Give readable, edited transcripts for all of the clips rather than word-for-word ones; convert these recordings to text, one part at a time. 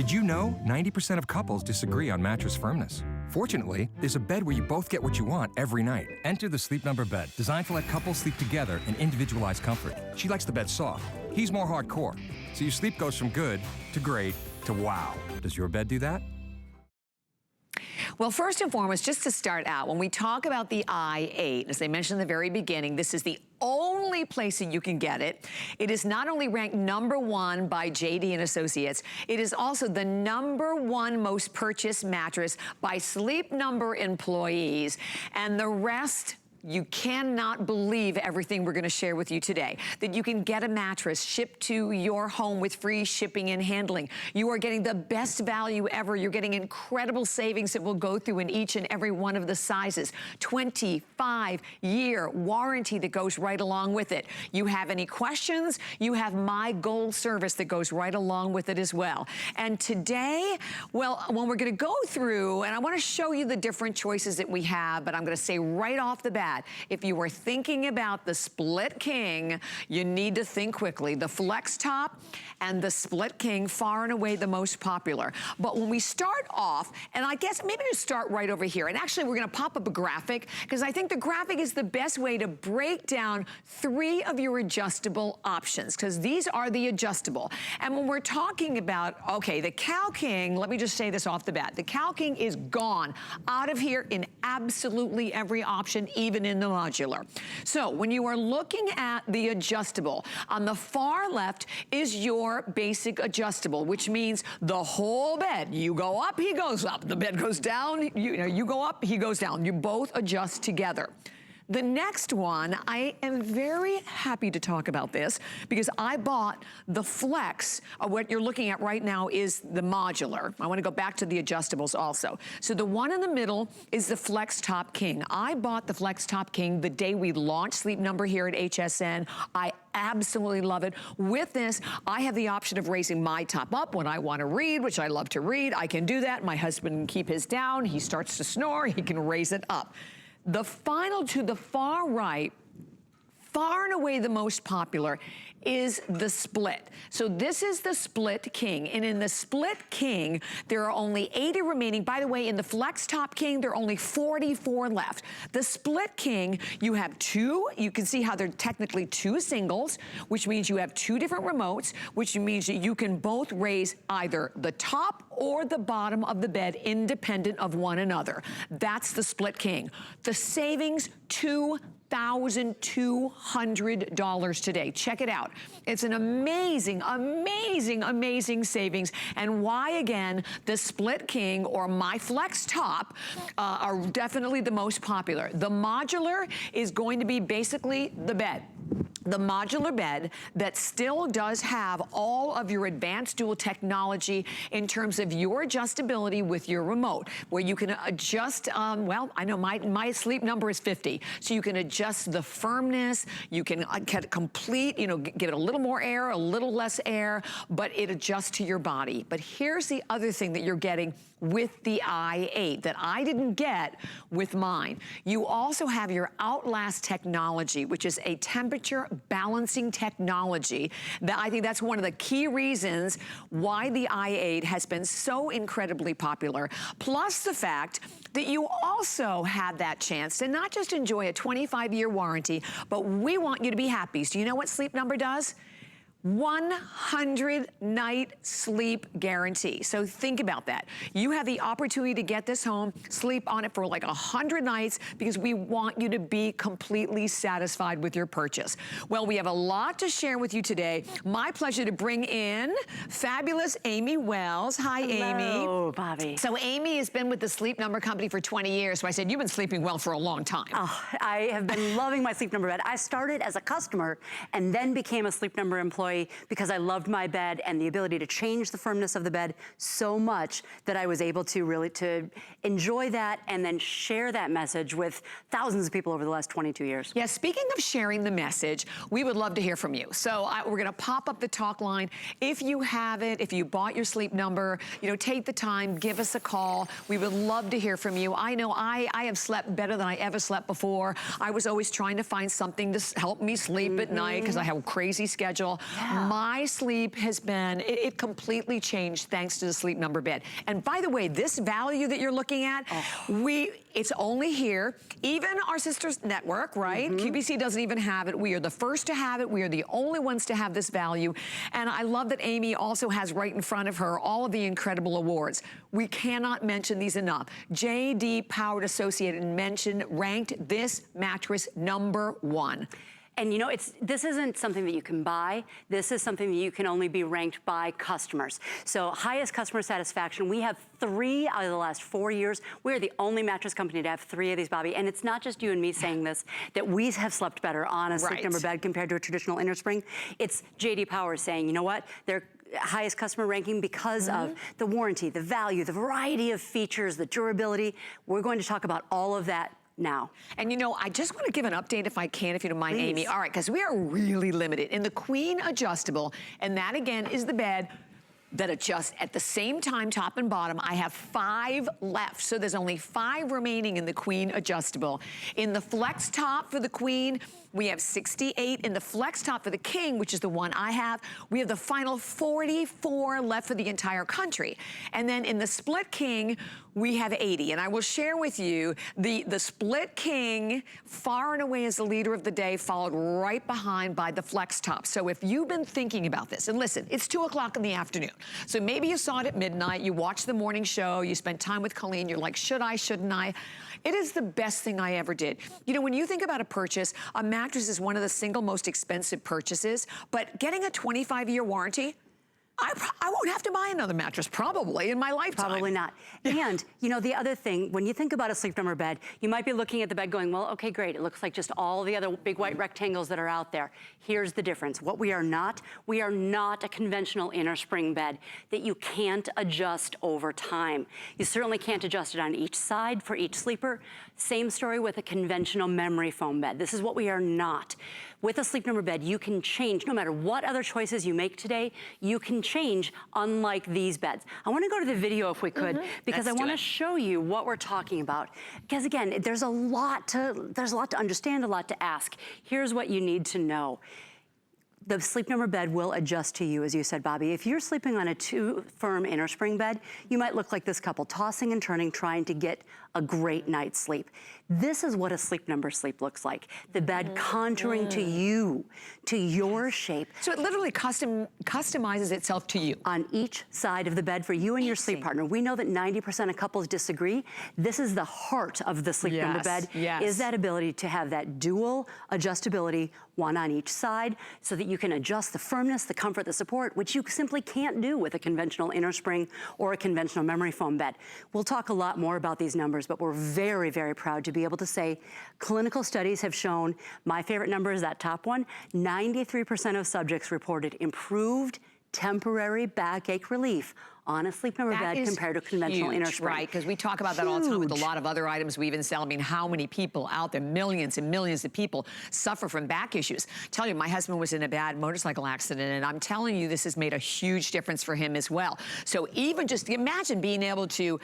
Did you know 90% of couples disagree on mattress firmness? Fortunately, there's a bed where you both get what you want every night. Enter the Sleep Number bed, designed to let couples sleep together in individualized comfort. She likes the bed soft. He's more hardcore. So your sleep goes from good to great to wow. Does your bed do that? Well, first and foremost, just to start out, when we talk about the i8, as I mentioned in the very beginning, this is the only place that you can get it. It is not only ranked #1 by JD and Associates, it is also the #1 most purchased mattress by Sleep Number employees, and the rest. You cannot believe everything we're gonna share with you today. That you can get a mattress shipped to your home with free shipping and handling. You are getting the best value ever. You're getting incredible savings that will go through in each and every one of the sizes. 25-year warranty that goes right along with it. You have any questions? You have My Gold service that goes right along with it as well. And today, well, when we're gonna go through, and I wanna show you the different choices that we have, but I'm gonna say right off the bat, if you were thinking about the Split King, you need to think quickly. The Flex Top and the Split King, far and away the most popular. But when we start off, and I guess maybe to start right over here, and actually we're gonna pop up a graphic, because I think the graphic is the best way to break down 3 of your adjustable options, because these are the adjustable. And when we're talking about, okay, the Cow King, let me just say this off the bat, the Cow King is gone out of here in absolutely every option, even in the modular. So when you are looking at the adjustable, on the far left is your basic adjustable, which means the whole bed. You go up, he goes up. The bed goes down, you go up, he goes down. You both adjust together. The next one, I am very happy to talk about this because I bought the Flex. What you're looking at right now is the modular. I want to go back to the adjustables also. So the one in the middle is the Flex Top King. I bought the Flex Top King the day we launched Sleep Number here at HSN. I absolutely love it. With this, I have the option of raising my top up when I want to read, which I love to read. I can do that. My husband can keep his down. He starts to snore. He can raise it up. The final to the far right, far and away the most popular, is the Split. So this is the Split King, and in the Split King, there are only 80 remaining. By the way, in the Flex Top King, there are only 44 left. The Split King, you have 2, you can see how they're technically 2 singles, which means you have 2 different remotes, which means that you can both raise either the top or the bottom of the bed independent of one another. That's the Split King. The savings, $2,200 today. Check it out. It's an amazing, amazing, amazing savings. And why, again, the Split King or My Flex Top are definitely the most popular. The modular is going to be basically the bed. The modular bed that still does have all of your advanced dual technology in terms of your adjustability with your remote, where you can adjust, well, I know my sleep number is 50, so you can adjust the firmness, you can get complete, give it a little more air, a little less air, but it adjusts to your body. But here's the other thing that you're getting with the i8 that I didn't get with mine. You also have your Outlast technology, which is a temperature balancing technology. That I think that's one of the key reasons why the i8 has been so incredibly popular. Plus the fact that you also have that chance to not just enjoy a 25-year warranty, but we want you to be happy. So you know what Sleep Number does? 100-night sleep guarantee. So think about that. You have the opportunity to get this home, sleep on it for like 100 nights because we want you to be completely satisfied with your purchase. Well, we have a lot to share with you today. My pleasure to bring in fabulous Amy Wells. Hi, Amy. Hello, Bobby. So Amy has been with the Sleep Number company for 20 years. So I said, you've been sleeping well for a long time. Oh, I have been loving my Sleep Number bed. I started as a customer and then became a Sleep Number employee because I loved my bed and the ability to change the firmness of the bed so much that I was able to really enjoy that and then share that message with thousands of people over the last 22 years. Yeah, speaking of sharing the message, we would love to hear from you. So we're gonna pop up the talk line. If you have it, if you bought your Sleep Number, take the time, give us a call. We would love to hear from you. I know I have slept better than I ever slept before. I was always trying to find something to help me sleep at night because I have a crazy schedule. My sleep has been, it completely changed thanks to the Sleep Number bed. And by the way, this value that you're looking at, it's only here. Even our sister's network, right? QVC doesn't even have it. We are the first to have it. We are the only ones to have this value. And I love that Amy also has right in front of her all of the incredible awards. We cannot mention these enough. J.D. Power Associated ranked this mattress #1. And you know, this isn't something that you can buy. This is something that you can only be ranked by customers. So highest customer satisfaction, we have 3 out of the last 4 years. We're the only mattress company to have 3 of these, Bobby. And it's not just you and me saying this, that we have slept better on a Sleep Number bed compared to a traditional innerspring. It's J.D. Power saying, you know what? They're highest customer ranking because of the warranty, the value, the variety of features, the durability. We're going to talk about all of that now. And you know, I just want to give an update if I can, if you don't mind, Amy. All right, because we are really limited. In the Queen Adjustable, and that again is the bed that adjusts at the same time, top and bottom. I have 5 left, so there's only 5 remaining in the Queen Adjustable. In the Flex Top for the Queen, we have 68. In the Flex Top for the King, which is the one I have, we have the final 44 left for the entire country. And then in the Split King, we have 80. And I will share with you, the Split King far and away is the leader of the day, followed right behind by the Flex Top. So if you've been thinking about this, and listen, it's 2 o'clock in the afternoon. So maybe you saw it at midnight, you watched the morning show, you spent time with Colleen, you're like, should I, shouldn't I? It is the best thing I ever did. You know, when you think about a purchase, a mattress is one of the single most expensive purchases, but getting a 25-year warranty, I won't have to buy another mattress probably in my lifetime. Probably not. And, you know, the other thing, when you think about a Sleep Number bed, you might be looking at the bed going, well, okay, great. It looks like just all the other big white rectangles that are out there. Here's the difference. What we are not a conventional innerspring bed that you can't adjust over time. You certainly can't adjust it on each side for each sleeper. Same story with a conventional memory foam bed. This is what we are not. With a Sleep Number bed, you can change, no matter what other choices you make today, you can change unlike these beds. I wanna go to the video if we could, because I wanna show you what we're talking about. Because again, there's a lot to understand, a lot to ask. Here's what you need to know. The Sleep Number bed will adjust to you, as you said, Bobby. If you're sleeping on a firm innerspring bed, you might look like this couple, tossing and turning, trying to get a great night's sleep. This is what a Sleep Number sleep looks like. The bed contouring to you, to your shape. So it literally customizes itself to you. On each side of the bed for you and your sleep partner. We know that 90% of couples disagree. This is the heart of the Sleep Number bed, is that ability to have that dual adjustability, one on each side, so that you can adjust the firmness, the comfort, the support, which you simply can't do with a conventional innerspring or a conventional memory foam bed. We'll talk a lot more about these numbers, but we're very, very proud to be able to say clinical studies have shown, my favorite number is that top one, 93% of subjects reported improved temporary backache relief on a Sleep Number bed compared to conventional innerspring. Right, because we talk about that all the time with a lot of other items we even sell. I mean, how many people out there, millions and millions of people, suffer from back issues. Tell you, my husband was in a bad motorcycle accident, and I'm telling you, this has made a huge difference for him as well. So even just imagine being able to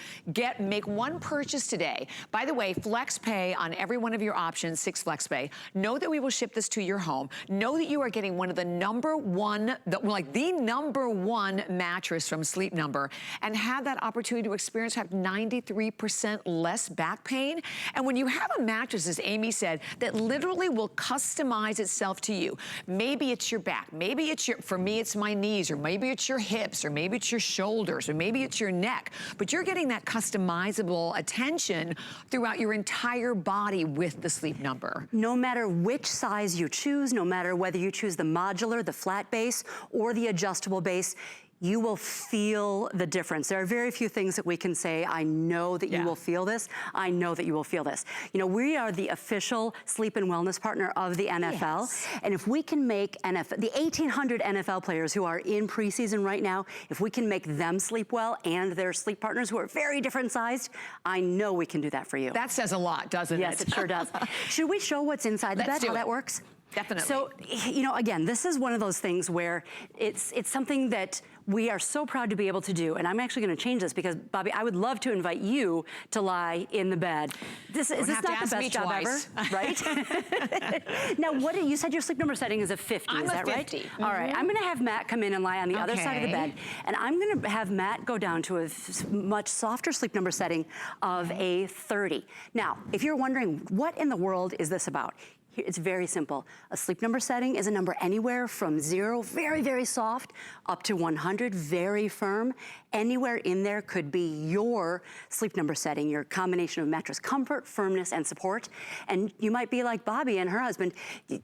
make one purchase today. By the way, Flex Pay on every one of your options, 6 Flex Pay. Know that we will ship this to your home. Know that you are getting one of the the number one mattress from Sleep Number, and have that opportunity to experience, have 93% less back pain. And when you have a mattress, as Amy said, that literally will customize itself to you. Maybe it's your back, maybe it's for me it's my knees, or maybe it's your hips, or maybe it's your shoulders, or maybe it's your neck. But you're getting that customizable attention throughout your entire body with the Sleep Number. No matter which size you choose, no matter whether you choose the modular, the flat base, or the adjustable base, you will feel the difference. There are very few things that we can say, I know that you will feel this, I know that you will feel this. You know, we are the official sleep and wellness partner of the NFL, and if we can make the 1,800 NFL players who are in preseason right now, if we can make them sleep well and their sleep partners who are very different sized, I know we can do that for you. That says a lot, doesn't it? Yes, it sure does. Should we show what's inside the bed, how that works? Definitely. So, you know, again, this is one of those things where it's something that we are so proud to be able to do, and I'm actually gonna change this because, Bobby, I would love to invite you to lie in the bed. Is this not the best job ever, right? Now, you said your sleep number setting is a 50, is that right? I'm a 50. All right, I'm gonna have Matt come in and lie on the other side of the bed, and I'm gonna have Matt go down to a much softer sleep number setting of a 30. Now, if you're wondering, what in the world is this about? It's very simple. A sleep number setting is a number anywhere from 0, very, very soft, up to 100, very firm. Anywhere in there could be your sleep number setting, your combination of mattress comfort, firmness, and support. And you might be like Bobby and her husband,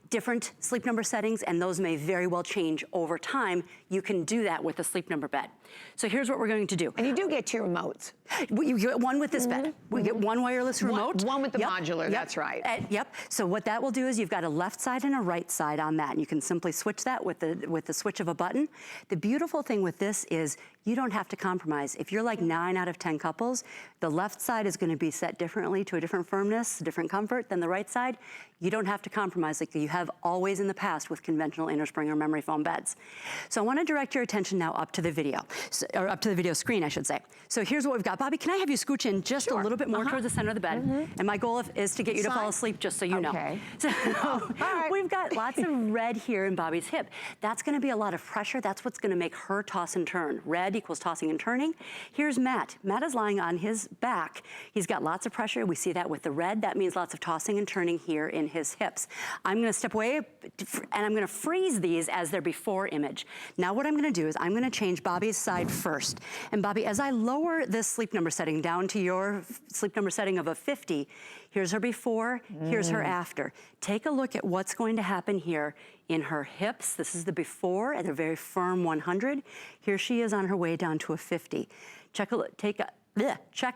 different sleep number settings, and those may very well change over time. You can do that with a sleep number bed. So here's what we're going to do. And you do get 2 remotes. You get one with this bed. We get one wireless remote. One with the modular, that's right. Yep, so what that will do is you've got a left side and a right side on that, and you can simply switch that with the switch of a button. The beautiful thing with this is you don't have to compromise. If you're like 9 out of 10 couples, the left side is gonna be set differently to a different firmness, different comfort than the right side. You don't have to compromise like you have always in the past with conventional innerspring or memory foam beds. So I wanna direct your attention now up to the video, or up to the video screen, I should say. So here's what we've got. Bobby, can I have you scooch in just a little bit more towards the center of the bed? And my goal is to get you to fall asleep, just so you know. So we've got lots of red here in Bobby's hip. That's gonna be a lot of pressure. That's what's gonna make her toss and turn. Red equals tossing and turning. Here's Matt. Matt is lying on his back. He's got lots of pressure. We see that with the red. That means lots of tossing and turning here in his hips. I'm gonna step away and I'm gonna freeze these as their before image. Now what I'm gonna do is I'm gonna change Bobby's side first. And Bobby, as I lower this sleep number setting down to your sleep number setting of a 50, here's her before, here's her after. Take a look at what's going to happen here in her hips. This is the before at a very firm 100. Here she is on her way down to a 50. Check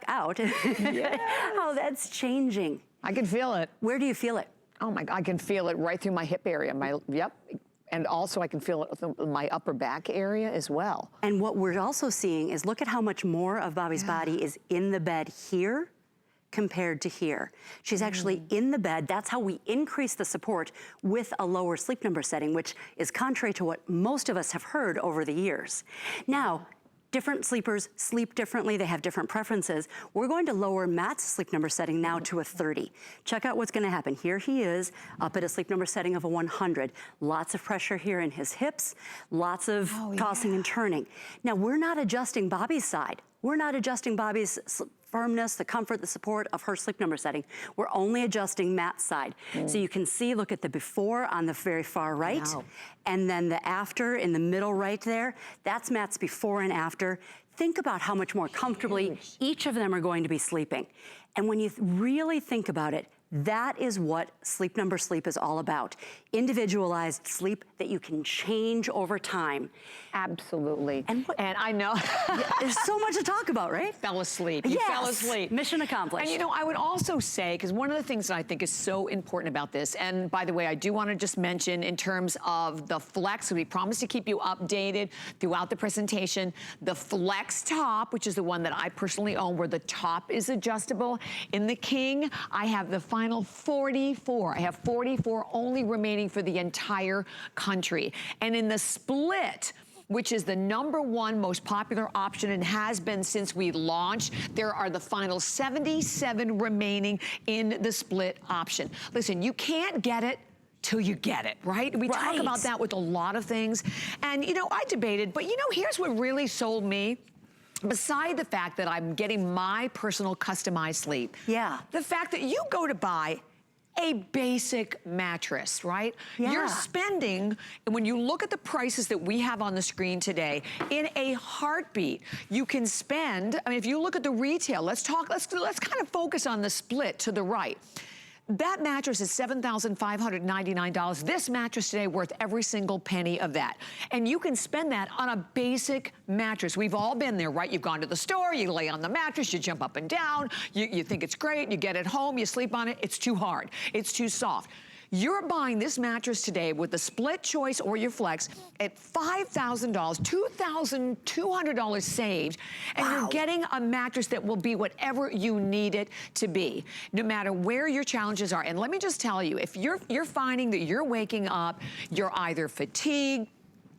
out how that's changing. I can feel it. Where do you feel it? Oh my God, I can feel it right through my hip area. And also I can feel it in my upper back area as well. And what we're also seeing is look at how much more of Bobby's body is in the bed here compared to here. She's actually in the bed. That's how we increase the support with a lower sleep number setting, which is contrary to what most of us have heard over the years. Now, different sleepers sleep differently. They have different preferences. We're going to lower Matt's sleep number setting now to a 30. Check out what's gonna happen. Here he is up at a sleep number setting of a 100. Lots of pressure here in his hips, lots of tossing and turning. Now we're not adjusting Bobby's side. We're not adjusting Bobby's firmness, the comfort, the support of her sleep number setting. We're only adjusting Matt's side. So you can see, look at the before on the very far right, and then the after in the middle right there. That's Matt's before and after. Think about how much more comfortably each of them are going to be sleeping. And when you really think about it, that is what sleep number sleep is all about. Individualized sleep that you can change over time. Absolutely. And I know. There's so much to talk about, right? Fell asleep. You fell asleep. Mission accomplished. And you know, I would also say, because one of the things that I think is so important about this, and by the way, I do want to just mention in terms of the Flex, we promise to keep you updated throughout the presentation. The Flex top, which is the one that I personally own, where the top is adjustable. In the King, I have the final 44. I have 44 only remaining for the entire country. And in the Split, which is the #1 most popular option and has been since we launched, there are the final 77 remaining in the Split option. Listen, you can't get it till you get it, right? We talk about that with a lot of things. And you know, I debated, but you know, here's what really sold me. Beside the fact that I'm getting my personal customized sleep, the fact that you go to buy a basic mattress, right? You're spending, and when you look at the prices that we have on the screen today, in a heartbeat, you can spend, I mean, if you look at the retail, let's kind of focus on the Split to the right. That mattress is $7,599. This mattress today worth every single penny of that. And you can spend that on a basic mattress. We've all been there, right? You've gone to the store, you lay on the mattress, you jump up and down, you think it's great, you get it home, you sleep on it, it's too hard, it's too soft. You're buying this mattress today with the Split choice or your Flex at $5,000, $2,200 saved, and you're getting a mattress that will be whatever you need it to be, no matter where your challenges are. And let me just tell you, if you're finding that you're waking up, you're either fatigued,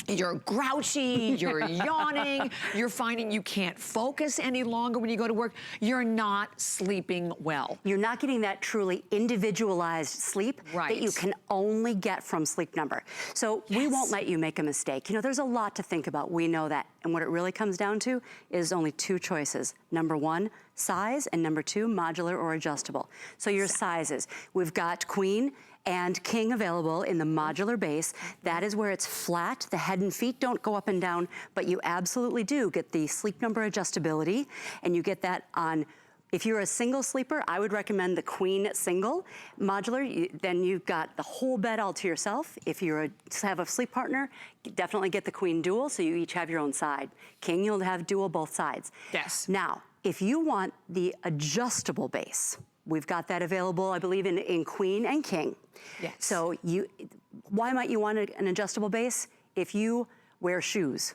you're grouchy, you're yawning, you're finding you can't focus any longer when you go to work, you're not sleeping well. You're not getting that truly individualized sleep that you can only get from Sleep Number. So we won't let you make a mistake. You know, there's a lot to think about, we know that. And what it really comes down to is only two choices. Number one, size, and number two, modular or adjustable. So your sizes, we've got queen and king available in the modular base. That is where it's flat. The head and feet don't go up and down, but you absolutely do get the Sleep Number adjustability, and you get that on, if you're a single sleeper, I would recommend the queen single. Modular, then you've got the whole bed all to yourself. If you have a sleep partner, definitely get the queen dual, so you each have your own side. King, you'll have dual both sides. Yes. Now, if you want the adjustable base, we've got that available, I believe, in queen and king. Yes. So why might you want an adjustable base? If you wear shoes,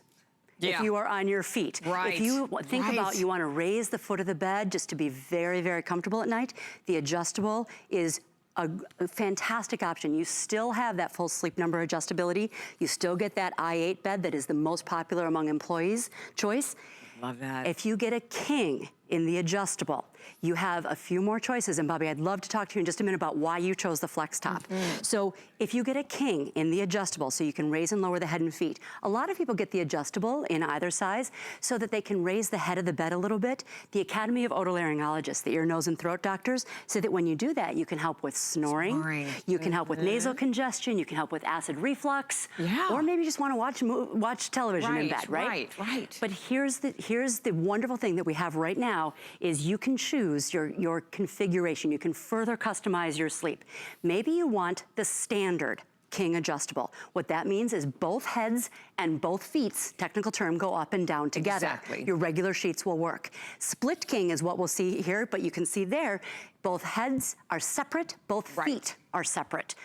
if you are on your feet, if you think about you want to raise the foot of the bed just to be very, very comfortable at night, the adjustable is a fantastic option. You still have that full Sleep Number adjustability. You still get that i8 bed that is the most popular among employees' choice. Love that. If you get a king in the adjustable, you have a few more choices. And Bobby, I'd love to talk to you in just a minute about why you chose the flex top. So if you get a king in the adjustable, so you can raise and lower the head and feet, a lot of people get the adjustable in either size so that they can raise the head of the bed a little bit. The Academy of Otolaryngologists, the ear, nose, and throat doctors, say that when you do that, you can help with snoring. You can help with nasal congestion. You can help with acid reflux. Or maybe you just want to watch television in bed, right? But here's the wonderful thing that we have right now is you can choose your configuration. You can further customize your sleep. Maybe you want the standard king adjustable. What that means is both heads and both feet, technical term, go up and down together. Your regular sheets will work. Split king is what we'll see here, but you can see there, both heads are separate, both feet are separate.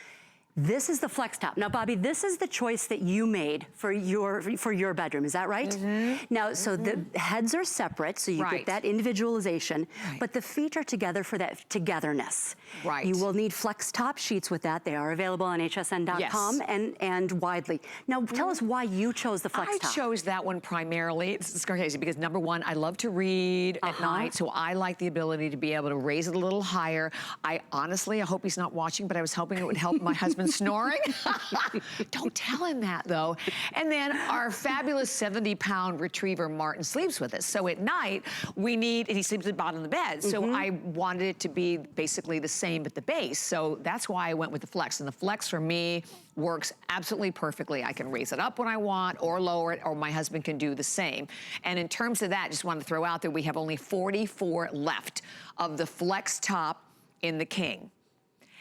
This is the flex top. Now, Bobby, this is the choice that you made for your bedroom. Is that right? Now, so the heads are separate, so you get that individualization, but the feet are together for that togetherness. You will need flex top sheets with that. They are available on hsn.com and widely. Now, tell us why you chose the flex top. I chose that one primarily. It's crazy because number one, I love to read at night, so I like the ability to be able to raise it a little higher. I hope he's not watching, but I was hoping it would help my husband snoring. Don't tell him that though. And then our fabulous 70-pound retriever Martin sleeps with us. So at night and he sleeps at the bottom of the bed. So I wanted it to be basically the same at the base. So that's why I went with the flex. And the flex for me works absolutely perfectly. I can raise it up when I want or lower it, or my husband can do the same. And in terms of that, just want to throw out there, we have only 44 left of the flex top in the king.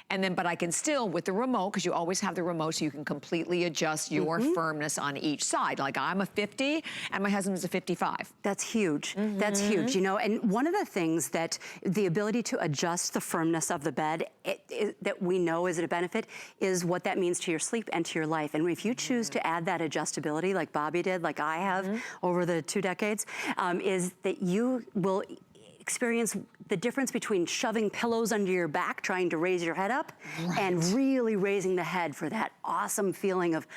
And then, but I can still, with the remote, because you always have the remote, so you can completely adjust your firmness on each side. Like I'm a 50 and my husband's a 55. That's huge. That's huge, you know, and one of the things that the ability to adjust the firmness of the bed that we know is a benefit is what that means to your sleep and to your life. And if you choose to add that adjustability like Bobby did, like I have over the 2 decades, is that you will experience the difference between shoving pillows under your back, trying to raise your head up, and really raising the head for that awesome feeling of,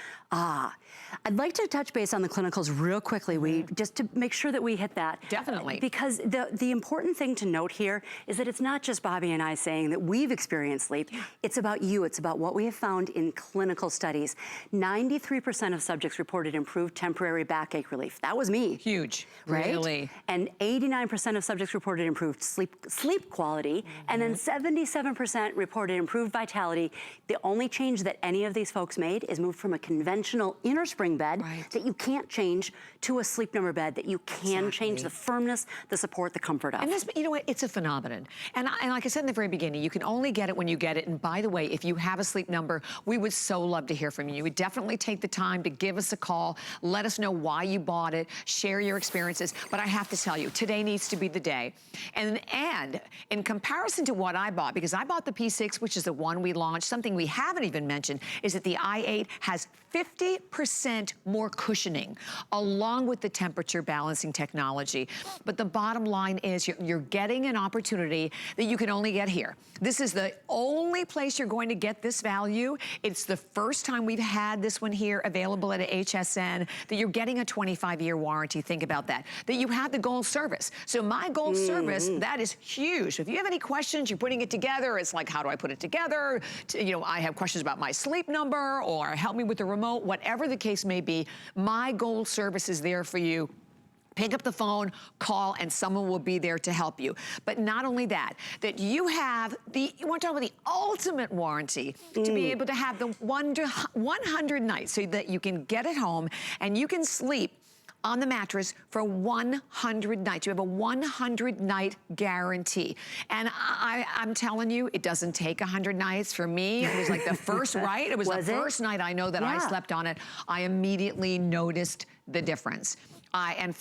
I'd like to touch base on the clinicals real quickly, just to make sure that we hit that. Definitely. Because the important thing to note here is that it's not just Bobby and I saying that we've experienced sleep, it's about you, it's about what we have found in clinical studies. 93% of subjects reported improved temporary backache relief. That was me. Huge, right? Really. And 89% of subjects reported improved sleep quality, and then 77% reported improved vitality. The only change that any of these folks made is move from a conventional inner spring bed that you can't change to a Sleep Number bed that you can change the firmness, the support, the comfort of. And this, you know what, it's a phenomenon. And like I said in the very beginning, you can only get it when you get it. And by the way, if you have a Sleep Number, we would so love to hear from you. You would definitely take the time to give us a call, let us know why you bought it, share your experiences. But I have to tell you, today needs to be the day And in comparison to what I bought, because I bought the P6, which is the one we launched, something we haven't even mentioned is that the i8 has 50% more cushioning along with the temperature balancing technology. But the bottom line is you're getting an opportunity that you can only get here. This is the only place you're going to get this value. It's the first time we've had this one here available at HSN, that you're getting a 25-year warranty. Think about that. That you have the gold service. So my gold service, that is huge. If you have any questions, you're putting it together, it's like, how do I put it together? You know, I have questions about my sleep number, or help me with the remote, whatever the case may be, my gold service is there for you. Pick up the phone, call, and someone will be there to help you. But not only that, that you have the, you want to talk about the ultimate warranty to be able to have the 100 nights so that you can get it home and you can sleep on the mattress for 100 nights. You have a 100-night guarantee. And I'm telling you, it doesn't take 100 nights. For me, it was like the first, right? It was the first night I know that I slept on it. I immediately noticed the difference. And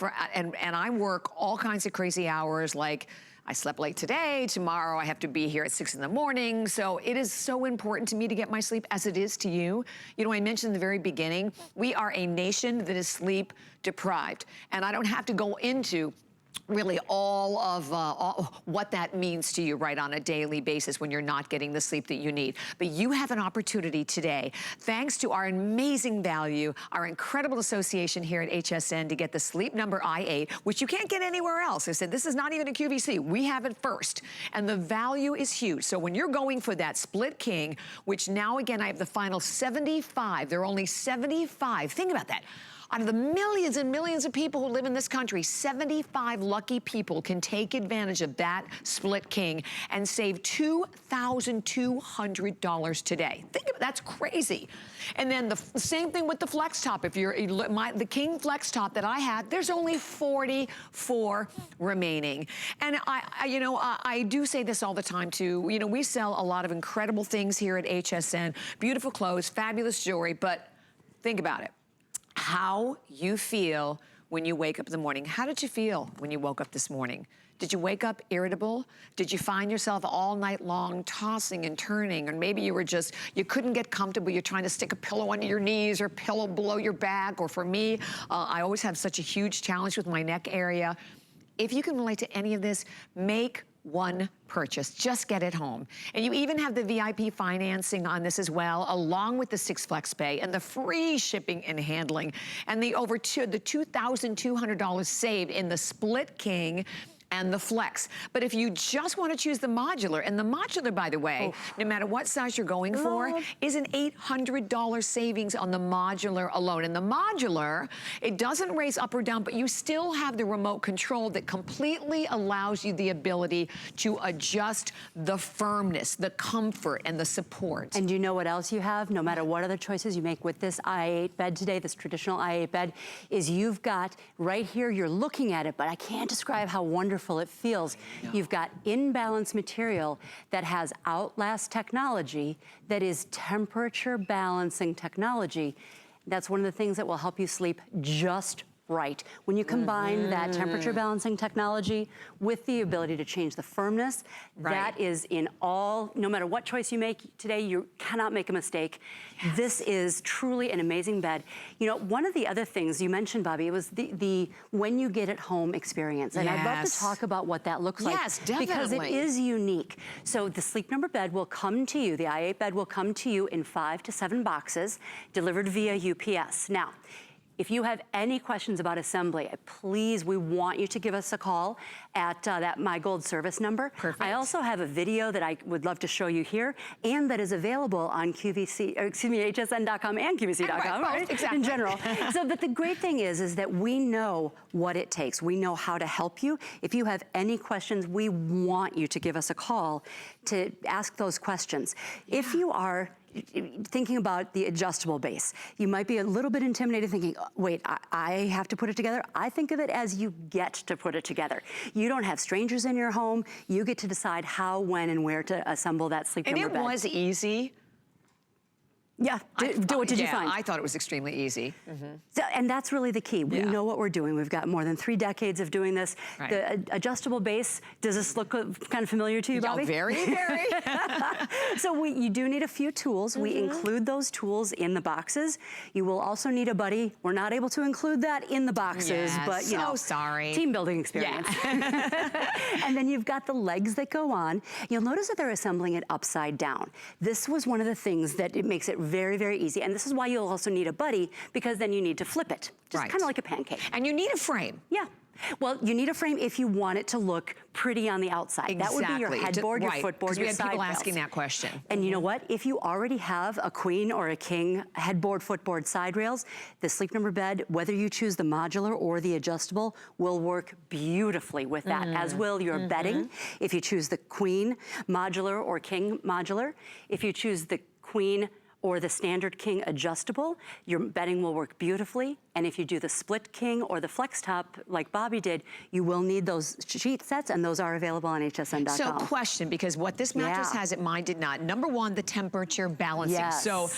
I work all kinds of crazy hours, like I slept late today, tomorrow I have to be here at 6 in the morning. So it is so important to me to get my sleep, as it is to you. You know, I mentioned in the very beginning, we are a nation that is sleep deprived. And I don't have to go into really all of what that means to you right on a daily basis when you're not getting the sleep that you need. But you have an opportunity today, thanks to our amazing value, our incredible association here at HSN, to get the Sleep Number i8, which you can't get anywhere else. I said, this is not even a QVC. We have it first. And the value is huge. So when you're going for that split king, which now again, I have the final 75. There are only 75. Think about that. Out of the millions and millions of people who live in this country, 75 lucky people can take advantage of that split king and save $2,200 today. Think of it, that's crazy. And then the same thing with the flex top. If you're the king flex top that I had, there's only 44 remaining. And I do say this all the time too. You know, we sell a lot of incredible things here at HSN, beautiful clothes, fabulous jewelry, but think about it. How you feel when you wake up in the morning. How did you feel when you woke up this morning? Did you wake up irritable? Did you find yourself all night long tossing and turning? Or maybe you couldn't get comfortable. You're trying to stick a pillow under your knees or pillow below your back. Or for me, I always have such a huge challenge with my neck area. If you can relate to any of this, make one purchase, just get it home. And you even have the VIP financing on this as well, along with the 6 Flex Pay and the free shipping and handling, and the $2,200 saved in the Split King and the Flex. But if you just want to choose the Modular, and the Modular, by the way, no matter what size you're going for, is an $800 savings on the Modular alone. And the Modular, it doesn't raise up or down, but you still have the remote control that completely allows you the ability to adjust the firmness, the comfort, and the support. And you know what else you have? No matter what other choices you make with this i8 bed today, this traditional i8 bed, is you've got right here, you're looking at it, but I can't describe how wonderful it feels. You've got in-balance material that has Outlast technology, that is temperature balancing technology. That's one of the things that will help you sleep just right. When you combine that temperature balancing technology with the ability to change the firmness, that is in all, no matter what choice you make today, you cannot make a mistake. This is truly an amazing bed. You know, one of the other things you mentioned, Bobby, it was the when you get it home experience. And I'd love to talk about what that looks like. Yes, definitely. Because it is unique. So the Sleep Number bed will come to you, the i8 bed will come to you in 5 to 7 boxes, delivered via UPS. Now, if you have any questions about assembly, please, we want you to give us a call at that My Gold service number. Perfect. I also have a video that I would love to show you here, and that is available on HSN.com and QVC.com, right? Exactly. In general. So, but the great thing is that we know what it takes. We know how to help you. If you have any questions, we want you to give us a call to ask those questions. If you are thinking about the adjustable base, you might be a little bit intimidated thinking, oh, wait, I have to put it together. I think of it as you get to put it together. You don't have strangers in your home. You get to decide how, when, and where to assemble that Sleep Number bed. And it was easy. Yeah, what did you find? I thought it was extremely easy. So, and that's really the key. We know what we're doing. We've got more than 3 decades of doing this. Right. The adjustable base, does this look kind of familiar to you, Bobby? Oh, very, very. So you do need a few tools. We include those tools in the boxes. You will also need a buddy. We're not able to include that in the boxes, but you know, sorry. Team building experience. Yeah. And then you've got the legs that go on. You'll notice that they're assembling it upside down. This was one of the things that it makes it very, very easy. And this is why you'll also need a buddy, because then you need to flip it. Just kind of like a pancake. And you need a frame. Yeah. Well, you need a frame if you want it to look pretty on the outside. Exactly. That would be your headboard, your footboard, your side rails. We had people asking that question. And you know what? If you already have a queen or a king headboard, footboard, side rails, the Sleep Number bed, whether you choose the modular or the adjustable, will work beautifully with that, as will your bedding. If you choose the queen modular or king modular, if you choose the queen or the standard king adjustable, your bedding will work beautifully. And if you do the split king or the flex top, like Bobby did, you will need those sheet sets, and those are available on hsn.com. So question, because what this mattress has it, mine did not. Number one, the temperature balancing. Yes. So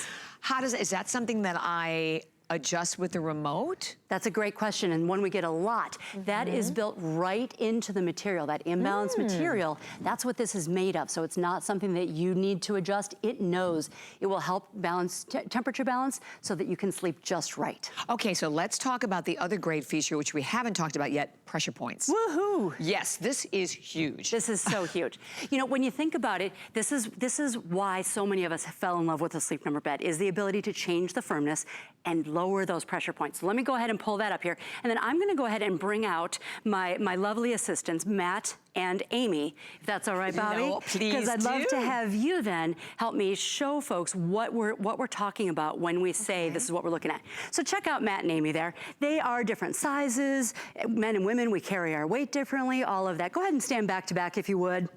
is that something that I adjust with the remote? That's a great question, and one we get a lot. That is built right into the material, that imbalanced material. That's what this is made of, so it's not something that you need to adjust. It knows. It will help balance temperature balance so that you can sleep just right. Okay, so let's talk about the other great feature, which we haven't talked about yet, pressure points. Woohoo! Yes, this is huge. This is so huge. You know, when you think about it, this is why so many of us fell in love with the Sleep Number bed, is the ability to change the firmness and lower those pressure points. So let me go ahead and pull that up here. And then I'm gonna go ahead and bring out my lovely assistants, Matt and Amy, if that's all right, Bobby? No, please Because I'd love do. to have you then help me show folks what we're talking about when we say this is what we're looking at. So check out Matt and Amy there. They are different sizes. Men and women, we carry our weight differently, all of that. Go ahead and stand back to back if you would.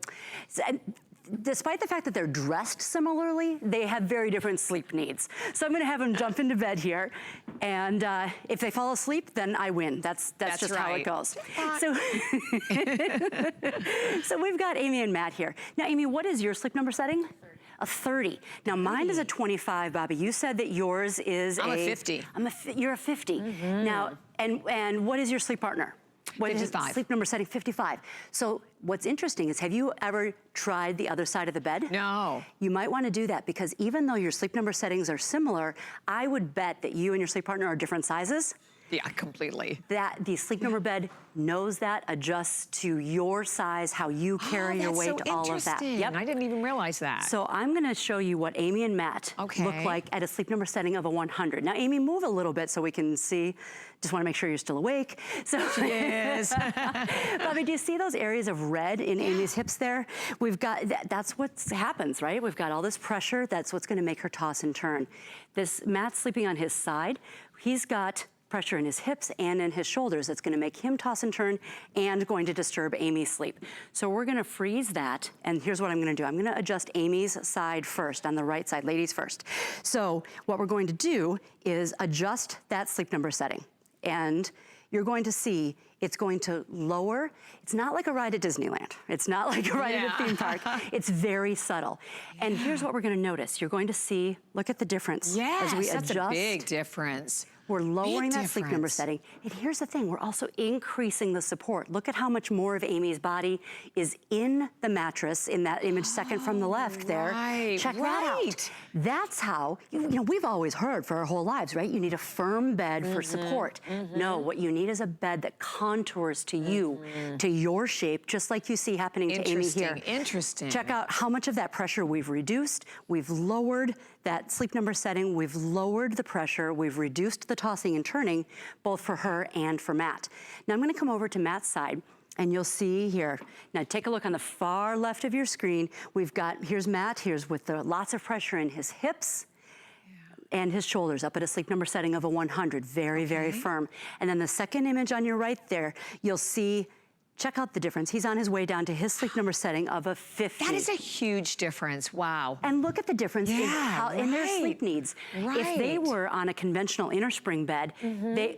Despite the fact that they're dressed similarly, they have very different sleep needs. So I'm gonna have them jump into bed here, and if they fall asleep, then I win. That's just how it goes. So, so we've got Amy and Matt here. Now, Amy, what is your Sleep Number setting? A 30. Now mine is a 25, Bobby. You said that yours is I'm a 50. You're a 50. Now, and what is your sleep partner? What 55. Is Sleep Number setting 55. So what's interesting is, have you ever tried the other side of the bed? No. You might want to do that, because even though your Sleep Number settings are similar, I would bet that you and your sleep partner are different sizes. Yeah, completely. That the Sleep Number bed knows that, adjusts to your size, how you carry your weight, all of that. Yep. I didn't even realize that. So I'm gonna show you what Amy and Matt look like at a Sleep Number setting of a 100. Now, Amy, move a little bit so we can see. Just wanna make sure you're still awake. So she is. Bobby, do you see those areas of red in Amy's hips there? We've got, that's what happens, right? We've got all this pressure. That's what's gonna make her toss and turn. Matt's sleeping on his side. He's got pressure in his hips and in his shoulders that's gonna make him toss and turn and going to disturb Amy's sleep. So we're gonna freeze that, and here's what I'm gonna do. I'm gonna adjust Amy's side first, on the right side, ladies first. So what we're going to do is adjust that Sleep Number setting, and you're going to see it's going to lower. It's not like a ride at Disneyland. It's not like a ride at a theme park. It's very subtle. And here's what we're gonna notice. You're going to see, look at the difference. Yes, as we that's adjust. A big difference. We're lowering that Sleep Number setting. And here's the thing, we're also increasing the support. Look at how much more of Amy's body is in the mattress, in that image second from the left there. Check that out. That's how, you know, we've always heard for our whole lives, right? You need a firm bed for support. No, what you need is a bed that contours to you, to your shape, just like you see happening to Amy here. Interesting. Check out how much of that pressure we've reduced. We've lowered that Sleep Number setting. We've lowered the pressure. We've reduced the tossing and turning, both for her and for Matt. Now I'm gonna come over to Matt's side, and you'll see here. Now take a look on the far left of your screen. We've got, here's Matt, here's with lots of pressure in his hips and his shoulders, up at a Sleep Number setting of a 100, very, very firm. And then the second image on your right there, you'll see, check out the difference. He's on his way down to his Sleep Number setting of a 50. That is a huge difference, wow. And look at the difference in their sleep needs. If they were on a conventional innerspring bed,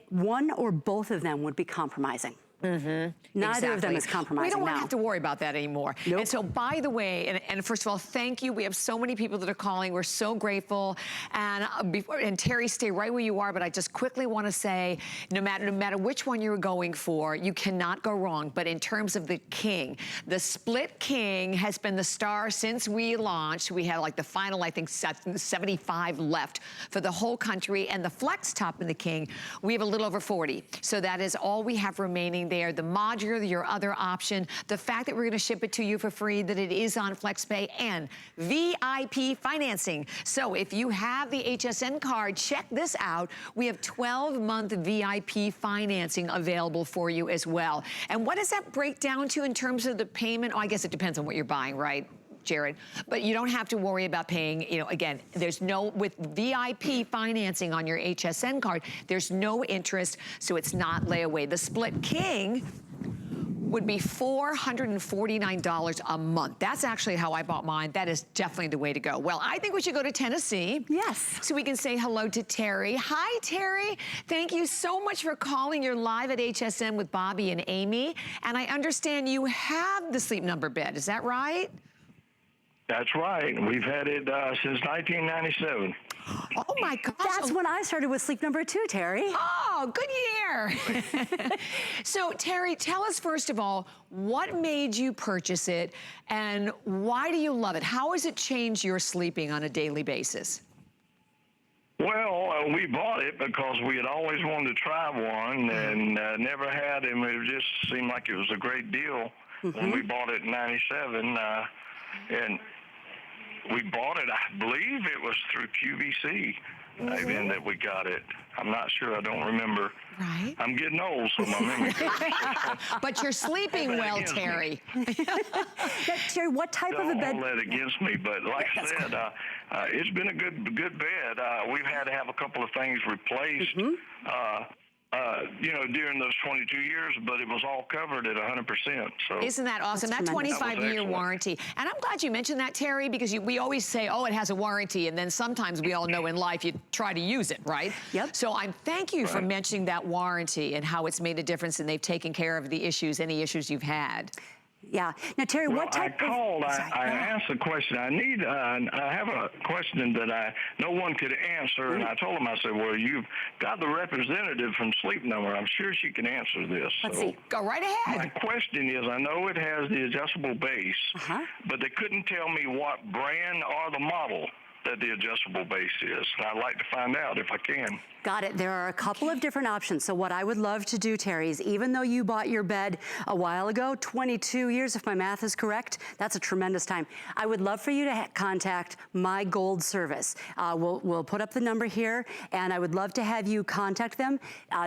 one or both of them would be compromising. Neither of them is compromising. We don't want now. to have to worry about that anymore. Nope. And so, by the way, and first of all, thank you. We have so many people that are calling. We're so grateful. And Terry, stay right where you are. But I just quickly want to say, no matter which one you're going for, you cannot go wrong. But in terms of the king, the split king has been the star since we launched. We had like the final, I think, 75 left for the whole country. And the flex top in the king, we have a little over 40. So that is all we have remaining there. The modular, your other option, the fact that we're going to ship it to you for free, that it is on FlexPay, and VIP financing. So if you have the HSN card, check this out. We have 12-month VIP financing available for you as well. And what does that break down to in terms of the payment? Oh, I guess it depends on what you're buying, right, Jared? But you don't have to worry about paying, you know, again, there's no, with VIP financing on your HSN card, there's no interest, so it's not layaway. The Split King would be $449 a month. That's actually how I bought mine. That is definitely the way to go. Well, I think we should go to Tennessee. Yes. So we can say hello to Terry. Hi, Terry. Thank you so much for calling. You're live at HSN with Bobby and Amy. And I understand you have the Sleep Number bed. Is that right? That's right. We've had it since 1997. Oh my gosh. That's when I started with Sleep Number too, Terry. Oh, good year. So Terry, tell us first of all, what made you purchase it and why do you love it? How has it changed your sleeping on a daily basis? Well, we bought it because we had always wanted to try one and never had, and it just seemed like it was a great deal when we bought it in 97. And we bought it, I believe it was through QVC, even that we got it. I'm not sure, I don't remember. Right. I'm getting old, so my memory goes. But you're sleeping well, Terry. Terry, what type of a bed? Don't hold that against me, but like I said, it's been a good bed. We've had to have a couple of things replaced. You know, during those 22 years, but it was all covered at 100%. So isn't that awesome? That 25-year warranty. And I'm glad you mentioned that, Terry, because we always say, oh, it has a warranty, and then sometimes we all know in life you try to use it, right? Yep. So thank you for mentioning that warranty and how it's made a difference and they've taken care of the issues, any issues you've had. Yeah. Now, Terry, what type I called, I asked a question. I have a question that no one could answer, and I told him, I said, well, you've got the representative from Sleep Number. I'm sure she can answer this. Let's see. Go right ahead. My question is, I know it has the adjustable base, but they couldn't tell me what brand or the model that the adjustable base is. And I'd like to find out if I can. Got it. There are a couple of different options. So what I would love to do, Terry, is even though you bought your bed a while ago, 22 years, if my math is correct, that's a tremendous time. I would love for you to contact My Gold service. We'll put up the number here, and I would love to have you contact them.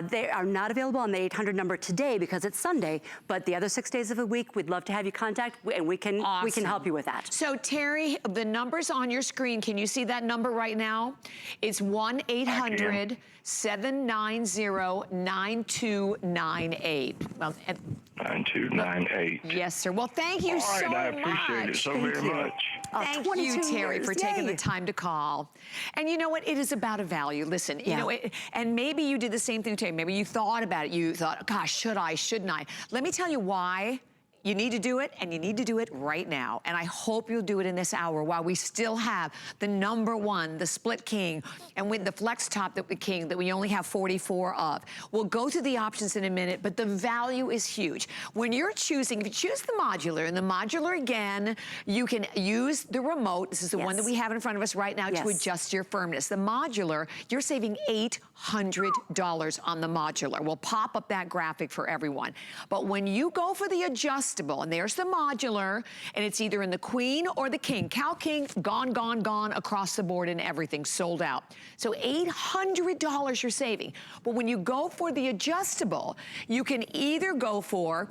They are not available on the 800 number today because it's Sunday, but the other 6 days of the week, we'd love to have you contact, and we can help you with that. So Terry, the number's on your screen. Can you see that number right now? It's 1-800 790-9298. 9298. Yes, sir. Well, thank you so much. I appreciate it so very much. Thank you, Terry, for taking the time to call. And you know what? It is about a value. Listen, you know, and maybe you did the same thing, Terry. Maybe you thought about it. You thought, gosh, should I, shouldn't I? Let me tell you why. You need to do it, and you need to do it right now. And I hope you'll do it in this hour while we still have the #1, the Split King, and with the Flex Top that we only have 44 of. We'll go through the options in a minute, but the value is huge. When you're choosing, if you choose the modular, and the modular again, you can use the remote. This is the one that we have in front of us right now to adjust your firmness. The modular, you're saving $800 on the modular. We'll pop up that graphic for everyone. But when you go for the adjustable, and there's the modular, and it's either in the Queen or the King. Cal King, gone, gone, gone across the board and everything, sold out. So $800 you're saving. But when you go for the adjustable, you can either go for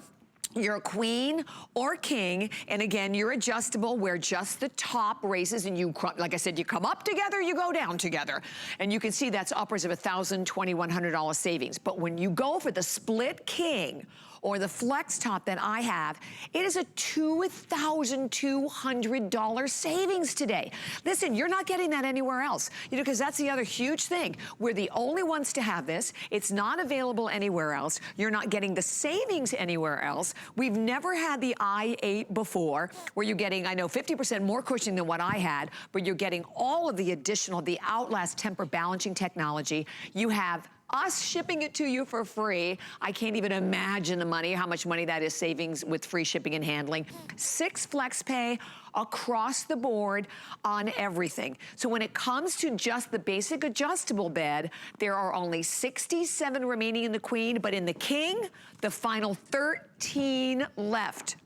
your Queen or King, and again, you're adjustable where just the top raises and you, like I said, you come up together, you go down together. And you can see that's upwards of $1,000, $2,100 savings. But when you go for the Split King or the flex top that I have, it is a $2,200 savings today. Listen, you're not getting that anywhere else, you know, because that's the other huge thing. We're the only ones to have this. It's not available anywhere else. You're not getting the savings anywhere else. We've never had the i8 before, where you're getting, I know, 50% more cushioning than what I had, but you're getting all of the additional, the Outlast temper balancing technology. You have us shipping it to you for free. I can't even imagine the money, how much money that is savings with free shipping and handling. 6 flex pay across the board on everything. So when it comes to just the basic adjustable bed, there are only 67 remaining in the queen, but in the king, the final 13 left.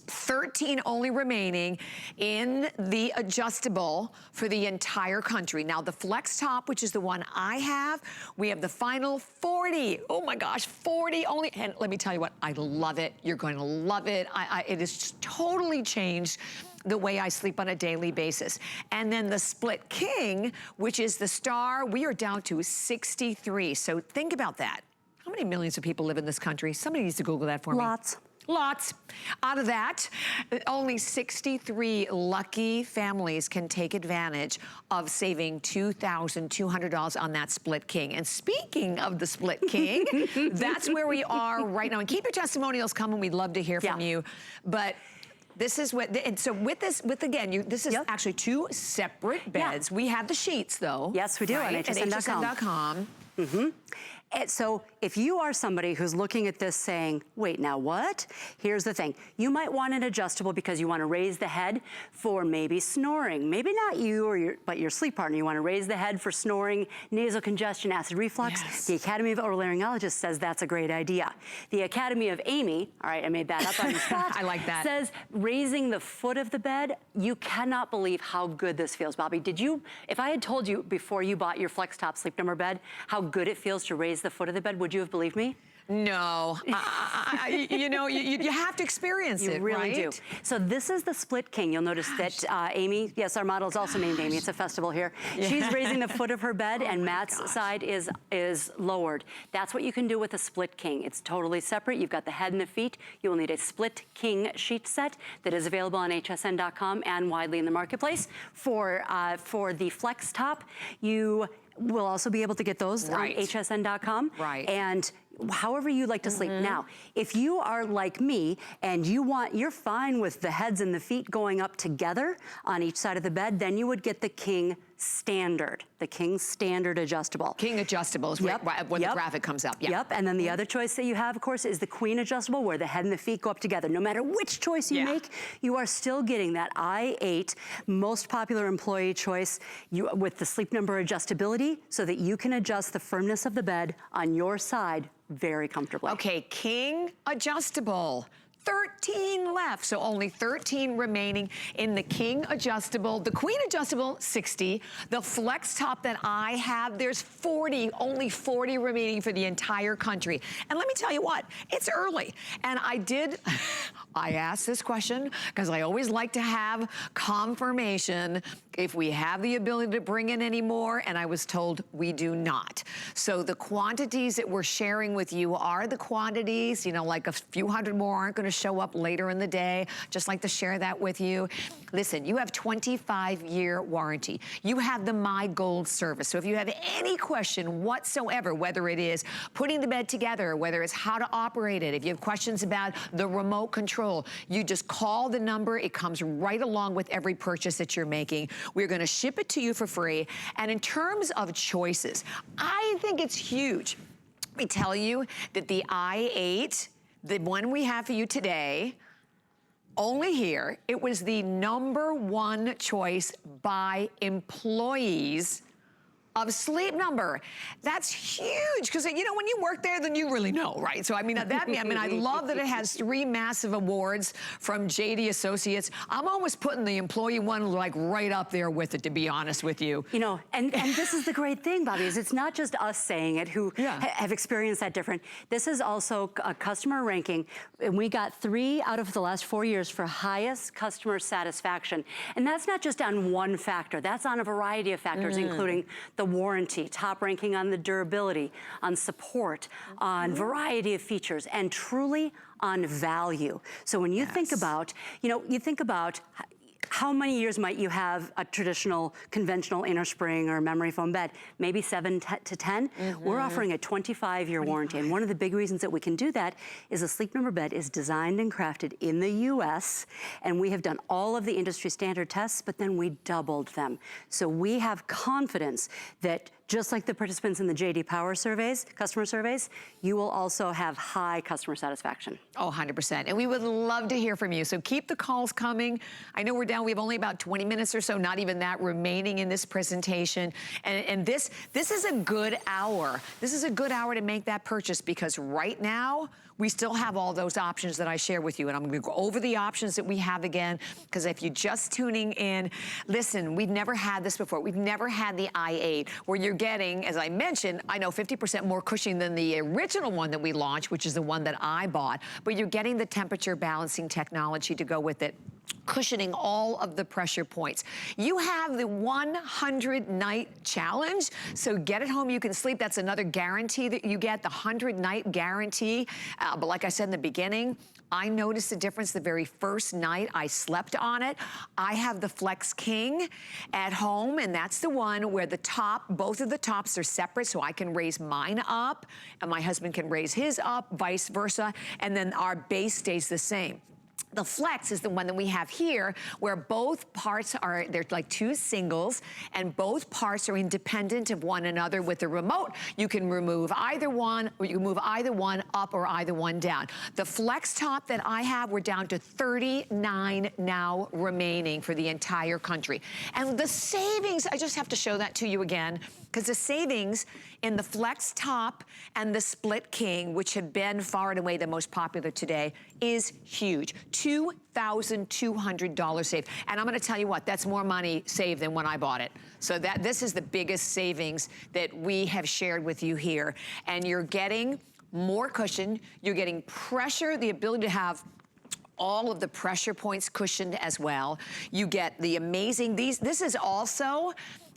13 only remaining in the adjustable for the entire country. Now the flex top, which is the one I have, we have the final 40. Oh my gosh, 40 only. And let me tell you what, I love it. You're going to love it. It has just totally changed the way I sleep on a daily basis. And then the split king, which is the star, we are down to 63. So think about that. How many millions of people live in this country? Somebody needs to Google that for me. Lots. Lots. Out of that, only 63 lucky families can take advantage of saving $2,200 on that split king. And speaking of the split king, that's where we are right now. And keep your testimonials coming. We'd love to hear from you. But this is what, and so with this, again, this is actually 2 separate beds. We have the sheets though. Yes, we do, right? on hsn.com. And so if you are somebody who's looking at this saying, wait, now what? Here's the thing. You might want an adjustable because you want to raise the head for maybe snoring. Maybe not you, but your sleep partner. You want to raise the head for snoring, nasal congestion, acid reflux. Yes. The Academy of Otolaryngologists says that's a great idea. The Academy of Amy, all right, I made that up on the spot. I like that. Says raising the foot of the bed, you cannot believe how good this feels, Bobby. Did you, if I had told you before you bought your flex top sleep number bed, how good it feels to raise the foot of the bed, would you have believed me? No, you know, you have to experience it, You really right? do. So this is the split king. You'll notice that Amy, yes, our model is also named Amy. It's a festival here. Yeah. She's raising the foot of her bed, and Matt's side is lowered. That's what you can do with a split king. It's totally separate. You've got the head and the feet. You will need a split king sheet set that is available on hsn.com and widely in the marketplace. For the flex top, you will also be able to get those on hsn.com. Right. And however you like to sleep. Now, if you are like me and you're fine with the heads and the feet going up together on each side of the bed, then you would get the king standard, the king standard adjustable. King adjustable is when the graphic comes up. Yep, and then the other choice that you have, of course, is the queen adjustable, where the head and the feet go up together. No matter which choice you make, you are still getting that i8 most popular employee choice with the sleep number adjustability, so that you can adjust the firmness of the bed on your side very comfortably. Okay, king adjustable. 13 left, so only 13 remaining in the king adjustable. The queen adjustable, 60. The flex top that I have, there's 40, only 40 remaining for the entire country. And let me tell you what, it's early. And I asked this question because I always like to have confirmation if we have the ability to bring in any more, and I was told we do not. So the quantities that we're sharing with you are the quantities, you know, like a few hundred more aren't gonna show up later in the day. Just like to share that with you. Listen, you have 25-year warranty. You have the My Gold service. So if you have any question whatsoever, whether it is putting the bed together, whether it's how to operate it, if you have questions about the remote control, you just call the number. It comes right along with every purchase that you're making. We're gonna ship it to you for free. And in terms of choices, I think it's huge. Let me tell you that the i8, the one we have for you today, only here, it was the #1 choice by employees of Sleep Number. That's huge, because you know, when you work there, then you really know, right? So I mean, I love that it has 3 massive awards from JD Associates. I'm almost putting the employee one like right up there with it, to be honest with you. You know, and this is the great thing, Bobby, is it's not just us saying it who have experienced that different. This is also a customer ranking, and we got 3 out of the last 4 years for highest customer satisfaction. And that's not just on one factor, that's on a variety of factors, including the warranty, top ranking on the durability, on support, on variety of features, and truly on value. So when you think about, you think about how many years might you have a traditional, conventional inner spring or memory foam bed? Maybe 7 to 10. We're offering a 25-year warranty. And one of the big reasons that we can do that is a Sleep Number bed is designed and crafted in the US, and we have done all of the industry standard tests, but then we doubled them. So we have confidence that just like the participants in the J.D. Power surveys, customer surveys, you will also have high customer satisfaction. Oh, 100%. And we would love to hear from you. So keep the calls coming. I know we're down. We have only about 20 minutes or so, not even that, remaining in this presentation. And this is a good hour. This is a good hour to make that purchase, because right now, we still have all those options that I share with you. And I'm gonna go over the options that we have again, because if you're just tuning in, listen, we've never had this before. We've never had the i8, where you're getting, as I mentioned, I know 50% more cushioning than the original one that we launched, which is the one that I bought, but you're getting the temperature balancing technology to go with it, cushioning all of the pressure points. You have the 100-night challenge, so get it home, you can sleep. That's another guarantee that you get, the 100-night guarantee. But like I said in the beginning, I noticed a difference the very first night I slept on it. I have the Flex King at home, and that's the one where the top, both of the tops are separate, so I can raise mine up, and my husband can raise his up, vice versa, and then our base stays the same. The Flex is the one that we have here, where both parts are, they're like two singles, and both parts are independent of one another. With the remote, you can remove either one, or you can move either one up or either one down. The Flex top that I have, we're down to 39 now remaining for the entire country. And the savings, I just have to show that to you again, because the savings in the Flex top and the Split King, which have been far and away the most popular today, is huge. $2,200 saved. And I'm gonna tell you what, that's more money saved than when I bought it. So this is the biggest savings that we have shared with you here. And you're getting more cushion, you're getting pressure, the ability to have all of the pressure points cushioned as well. You get the amazing, this is also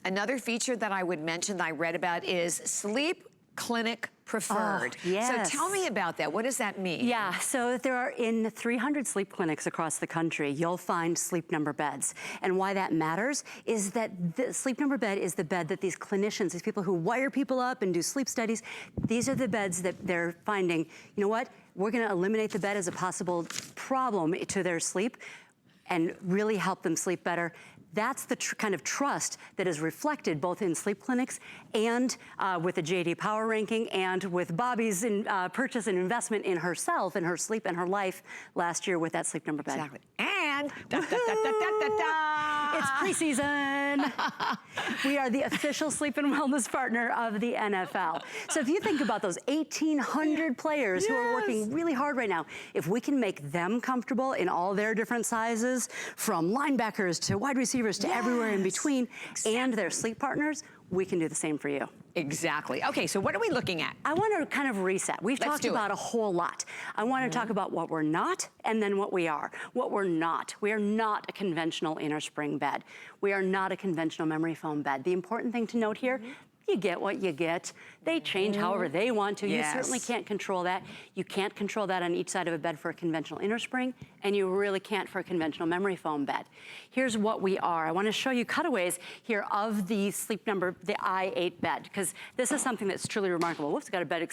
another feature that I would mention that I read about is Sleep Clinic Preferred. Oh, yes. So tell me about that. What does that mean? Yeah, so there are in 300 sleep clinics across the country, you'll find Sleep Number beds. And why that matters is that the Sleep Number bed is the bed that these clinicians, these people who wire people up and do sleep studies, these are the beds that they're finding, you know what, we're gonna eliminate the bed as a possible problem to their sleep and really help them sleep better. That's the kind of trust that is reflected both in sleep clinics and with the J.D. Power ranking and with Bobby's purchase and investment in herself and her sleep and her life last year with that Sleep Number bed. Exactly. And it's preseason. We are the official sleep and wellness partner of the NFL. So if you think about those 1,800 players who are working really hard right now, if we can make them comfortable in all their different sizes, from linebackers to wide receivers to everywhere in between, and their sleep partners, we can do the same for you. Exactly. Okay, so what are we looking at? I want to kind of reset. We've talked about a whole lot. I want to talk about what we're not and then what we are. What we're not. We are not a conventional inner spring bed. We are not a conventional memory foam bed. The important thing to note here, you get what you get. They change however they want to. You certainly can't control that. You can't control that on each side of a bed for a conventional inner spring, and you really can't for a conventional memory foam bed. Here's what we are. I want to show you cutaways here of the Sleep Number, the i8 bed, because this is something that's truly remarkable. Whoops, got a bed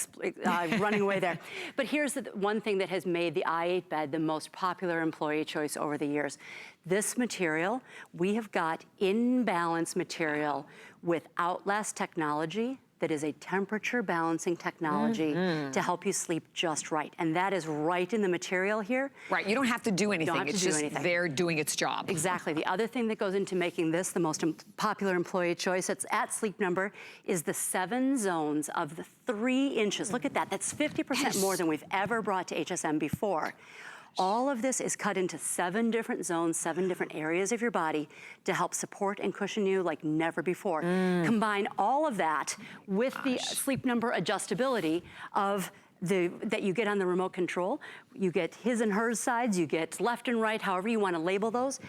running away there. But here's the one thing that has made the i8 bed the most popular employee choice over the years. This material, we have got in-balance material with Outlast technology that is a temperature balancing technology to help you sleep just right. And that is right in the material here. Right, you don't have to do anything. It's just there doing its job. Exactly. The other thing that goes into making this the most popular employee choice at Sleep Number is the 7 zones of the 3 inches. Look at that. That's 50% more than we've ever brought to HSM before. All of this is cut into 7 different zones, 7 different areas of your body to help support and cushion you like never before. Combine all of that with the Sleep Number adjustability of that you get on the remote control. You get his and hers sides, you get left and right, however you want to label those.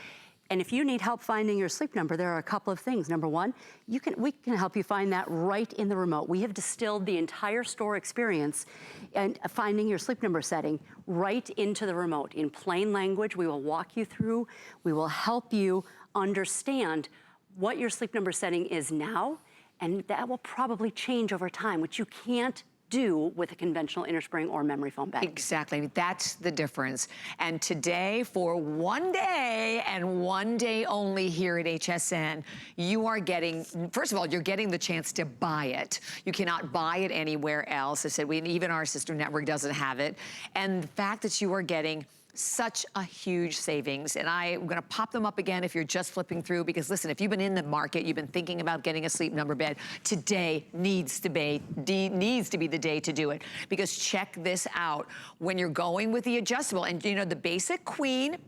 And if you need help finding your sleep number, there are a couple of things. Number one, we can help you find that right in the remote. We have distilled the entire store experience and finding your sleep number setting right into the remote. In plain language, we will walk you through, we will help you understand what your sleep number setting is now, and that will probably change over time, which you can't do with a conventional inner spring or memory foam bed. Exactly, that's the difference. And today, for one day and one day only here at HSN, you are getting, first of all, you're getting the chance to buy it. You cannot buy it anywhere else. I said, even our sister network doesn't have it. And the fact that you are getting such a huge savings. And I'm gonna pop them up again if you're just flipping through, because listen, if you've been in the market, you've been thinking about getting a Sleep Number bed, today needs to be the day to do it. Because check this out, when you're going with the adjustable, and you know, the basic queen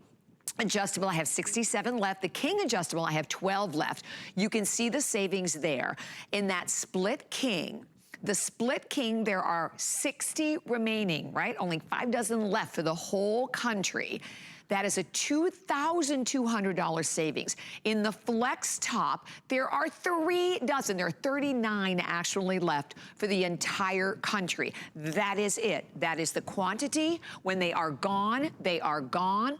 adjustable, I have 67 left. The king adjustable, I have 12 left. You can see the savings there. In that split king, the split king, there are 60 remaining, right? Only 5 dozen left for the whole country. That is a $2,200 savings. In the flex top, there are 3 dozen. There are 39 actually left for the entire country. That is it. That is the quantity. When they are gone, they are gone.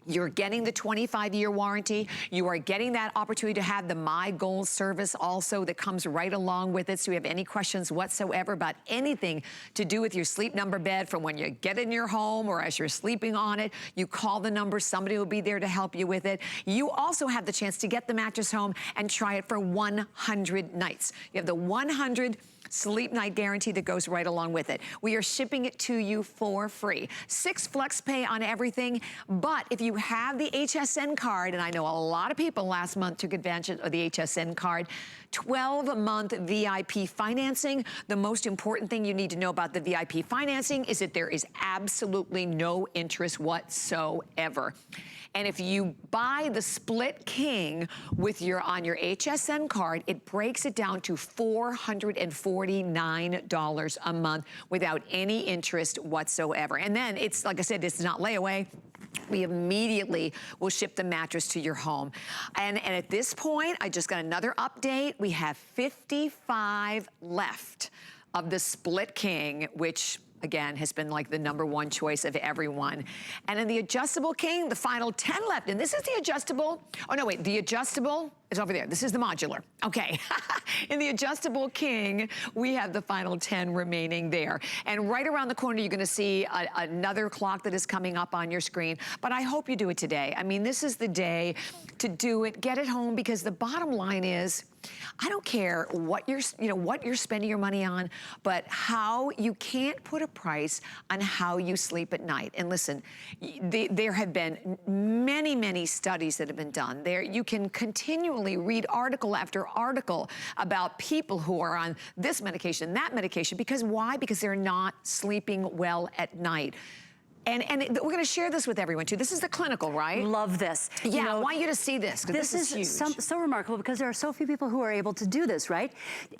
You're getting the 25-year warranty. You are getting that opportunity to have the My Goals service also that comes right along with it. So if you have any questions whatsoever about anything to do with your Sleep Number bed, from when you get in your home or as you're sleeping on it, you call the number, somebody will be there to help you with it. You also have the chance to get the mattress home and try it for 100 nights. You have the 100 sleep night guarantee that goes right along with it. We are shipping it to you for free. 6 flex pay on everything, but if you have the HSN card, and I know a lot of people last month took advantage of the HSN card, 12-month VIP financing. The most important thing you need to know about the VIP financing is that there is absolutely no interest whatsoever. And if you buy the split king with on your HSN card, it breaks it down to $449 a month without any interest whatsoever. And then it's, like I said, it's not layaway. We immediately will ship the mattress to your home. And at this point, I just got another update. We have 55 left of the split king, which again, has been like the #1 choice of everyone. And in the adjustable king, the final 10 left. And this is the adjustable. Oh no, wait, the adjustable is over there. This is the modular. Okay. In the adjustable king, we have the final 10 remaining there. And right around the corner, you're gonna see another clock that is coming up on your screen. But I hope you do it today. I mean, this is the day to do it. Get it home, because the bottom line is, I don't care what you're spending your money on, but how you can't put a price on how you sleep at night. And listen, there have been many, many studies that have been done. There, you can continually read article after article about people who are on this medication, that medication, because why? Because they're not sleeping well at night. And we're gonna share this with everyone too. This is the clinical, right? Love this. Yeah, you know, I want you to see this, because this is huge. So remarkable, because there are so few people who are able to do this, right?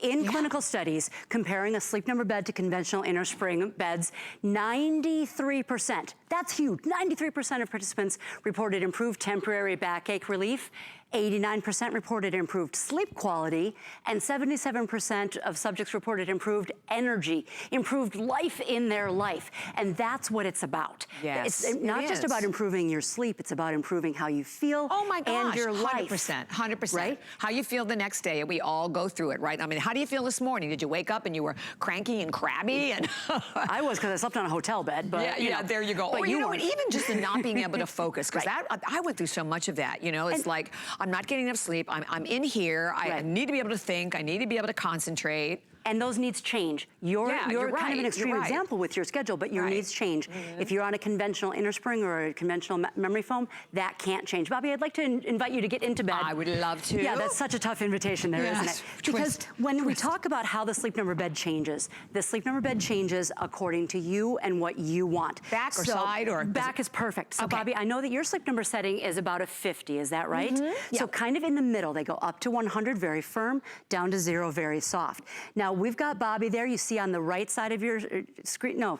In clinical studies, comparing a Sleep Number bed to conventional inner spring beds, 93%, that's huge, 93% of participants reported improved temporary backache relief, 89% reported improved sleep quality, and 77% of subjects reported improved energy, improved life in their life. And that's what it's about. Yes, it's not just about improving your sleep, it's about improving how you feel and your life. 100%. Right? How you feel the next day, we all go through it, right? I mean, how do you feel this morning? Did you wake up and you were cranky and crabby? And I was, because I slept on a hotel bed, but yeah, there you go. Or you know what, even just the not being able to focus, because I went through so much of that, you know, it's like, I'm not getting enough sleep, I'm in here, I need to be able to think, I need to be able to concentrate. And those needs change. You're kind of an extreme example with your schedule, but your needs change. If you're on a conventional inner spring or a conventional memory foam, that can't change. Bobby, I'd like to invite you to get into bed. I would love to. Yeah, that's such a tough invitation there, isn't it? Because when we talk about how the Sleep Number bed changes, the Sleep Number bed changes according to you and what you want. Back or side or? Back is perfect. So Bobby, I know that your Sleep Number setting is about a 50, is that right? So kind of in the middle, they go up to 100, very firm, down to 0, very soft. Now, we've got Bobby there. You see on the right side of your screen. No,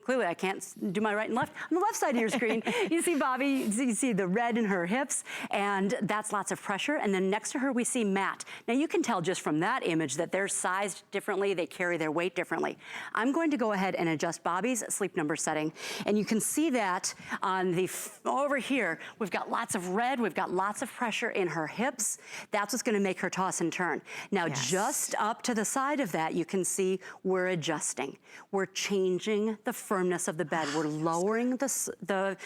clearly I can't do my right and left. On the left side of your screen, you see Bobby, you see the red in her hips, and that's lots of pressure. And then next to her, we see Matt. Now you can tell just from that image that they're sized differently, they carry their weight differently. I'm going to go ahead and adjust Bobby's sleep number setting. And you can see that on the, over here, we've got lots of red, we've got lots of pressure in her hips. That's what's gonna make her toss and turn. Now just up to the side of that, you can see we're adjusting. We're changing the firmness of the bed. We're lowering the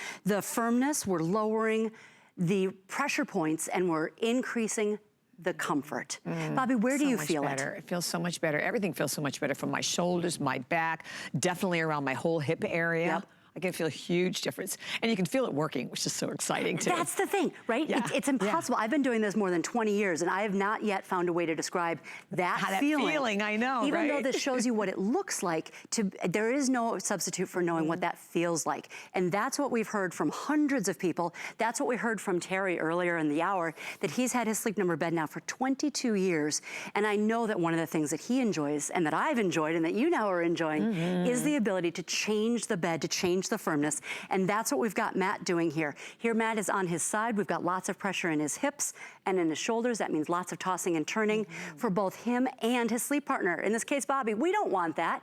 firmness, we're lowering the pressure points, and we're increasing the comfort. Bobby, where do you feel it? It feels so much better. Everything feels so much better from my shoulders, my back, definitely around my whole hip area. Yep. I can feel a huge difference. And you can feel it working, which is so exciting too. That's the thing, right? Yeah. It's impossible. I've been doing this more than 20 years and I have not yet found a way to describe that feeling. I know, Even right? though this shows you what it looks like, there is no substitute for knowing what that feels like. And that's what we've heard from hundreds of people. That's what we heard from Terry earlier in the hour, that he's had his Sleep Number bed now for 22 years. And I know that one of the things that he enjoys and that I've enjoyed and that you now are enjoying is the ability to change the bed, to change the firmness. And that's what we've got Matt doing here. Here Matt is on his side. We've got lots of pressure in his hips and in his shoulders. That means lots of tossing and turning for both him and his sleep partner. In this case, Bobby, we don't want that.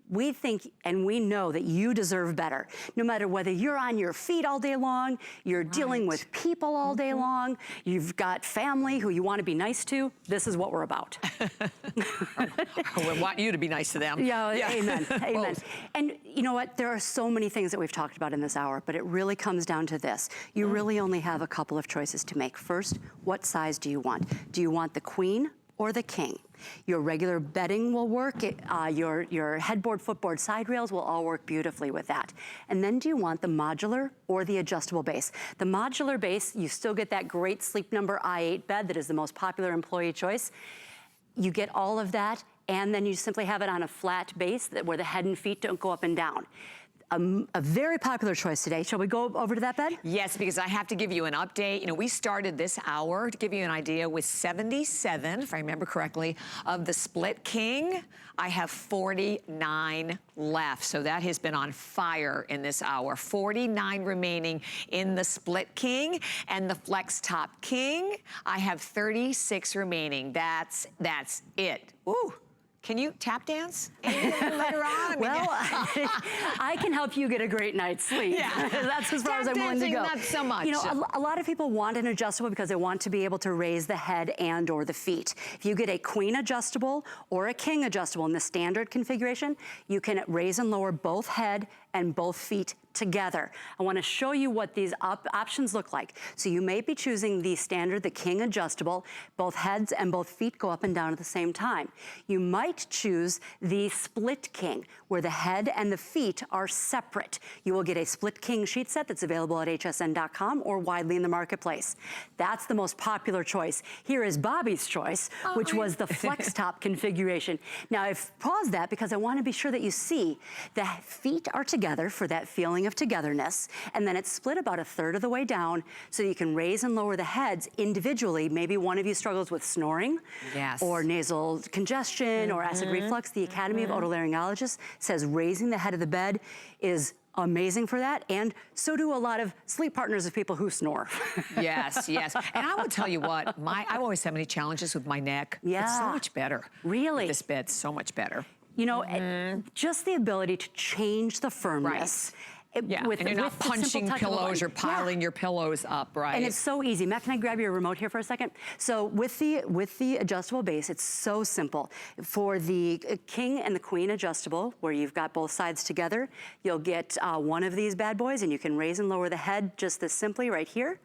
We think and we know that you deserve better. No matter whether you're on your feet all day long, you're dealing with people all day long, you've got family who you want to be nice to, this is what we're about. We want you to be nice to them. Yeah. Amen, amen. And you know what? There are so many things that we've talked about in this hour, but it really comes down to this. You really only have a couple of choices to make. First, what size do you want? Do you want the queen or the king? Your regular bedding will work, your headboard, footboard, side rails will all work beautifully with that. And then do you want the modular or the adjustable base? The modular base, you still get that great Sleep Number i8 bed that is the most popular employee choice. You get all of that, and then you simply have it on a flat base where the head and feet don't go up and down. A very popular choice today. Shall we go over to that bed? Yes, because I have to give you an update. You know, we started this hour, to give you an idea, with 77, if I remember correctly, of the split king. I have 49 left, so that has been on fire in this hour. 49 remaining in the split king, and the flex top king, I have 36 remaining. That's it. Ooh. Can you tap dance later on? Well, I can help you get a great night's sleep. Yeah. That's as far as I'm willing to go. Not so much. You know, a lot of people want an adjustable because they want to be able to raise the head and or the feet. If you get a queen adjustable or a king adjustable in the standard configuration, you can raise and lower both head and both feet together. I want to show you what these options look like. So you may be choosing the standard, the king adjustable. Both heads and both feet go up and down at the same time. You might choose the split king, where the head and the feet are separate. You will get a split king sheet set that's available at hsn.com or widely in the marketplace. That's the most popular choice. Here is Bobby's choice, which was the flex top configuration. Now I've paused that because I want to be sure that you see the feet are together for that feeling of togetherness, and then it's split about a third of the way down so you can raise and lower the heads individually. Maybe one of you struggles with snoring or nasal congestion or acid reflux. The Academy of Otolaryngologists says raising the head of the bed is amazing for that, and so do a lot of sleep partners of people who snore. Yes, yes. And I will tell you what, I've always had many challenges with my neck. Yeah. It's so much better. Really? This bed's so much better. You know, just the ability to change the firmness. And you're not punching pillows or piling your pillows up, right? And it's so easy. Matt, can I grab your remote here for a second? So with the adjustable base, it's so simple. For the king and the queen adjustable, where you've got both sides together, you'll get one of these bad boys, and you can raise and lower the head just this simply right here.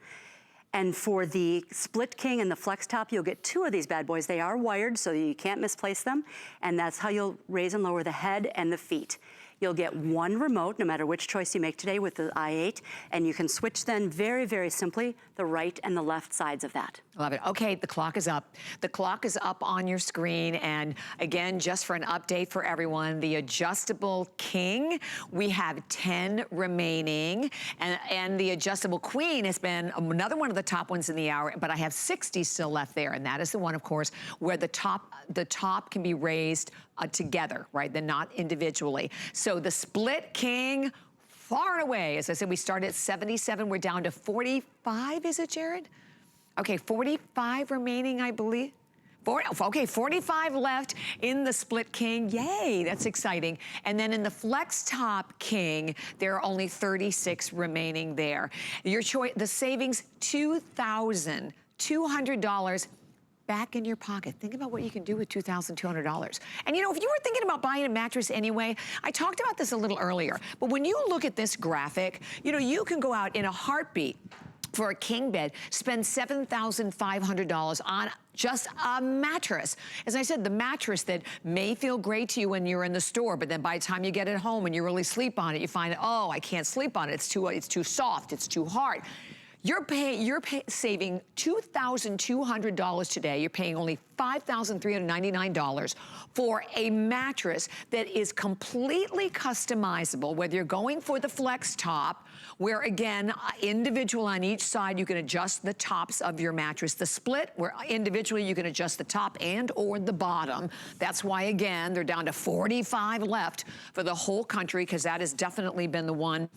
And for the split king and the flex top, you'll get two of these bad boys. They are wired, so you can't misplace them. And that's how you'll raise and lower the head and the feet. You'll get one remote, no matter which choice you make today with the i8, and you can switch then very, very simply the right and the left sides of that. Love it. Okay, the clock is up. The clock is up on your screen, and again, just for an update for everyone, the adjustable king, we have 10 remaining, and the adjustable queen has been another one of the top ones in the hour, but I have 60 still left there, and that is the one, of course, where the top can be raised together, right? Then not individually. So the split king, far and away, as I said, we started at 77, we're down to 45, is it, Jared? Okay, 45 remaining, I believe. Okay, 45 left in the split king. Yay, that's exciting. And then in the flex top king, there are only 36 remaining there. Your choice, the savings, $2,200 back in your pocket. Think about what you can do with $2,200. And you know, if you were thinking about buying a mattress anyway, I talked about this a little earlier, but when you look at this graphic, you know, you can go out in a heartbeat for a king bed, spend $7,500 on just a mattress. As I said, the mattress that may feel great to you when you're in the store, but then by the time you get it home and you really sleep on it, you find, oh, I can't sleep on it. It's too soft, it's too hard. You're saving $2,200 today. You're paying only $5,399 for a mattress that is completely customizable, whether you're going for the flex top, where again, individual on each side, you can adjust the tops of your mattress. The split, where individually you can adjust the top and or the bottom. That's why, again, they're down to 45 left for the whole country, because that has definitely been the one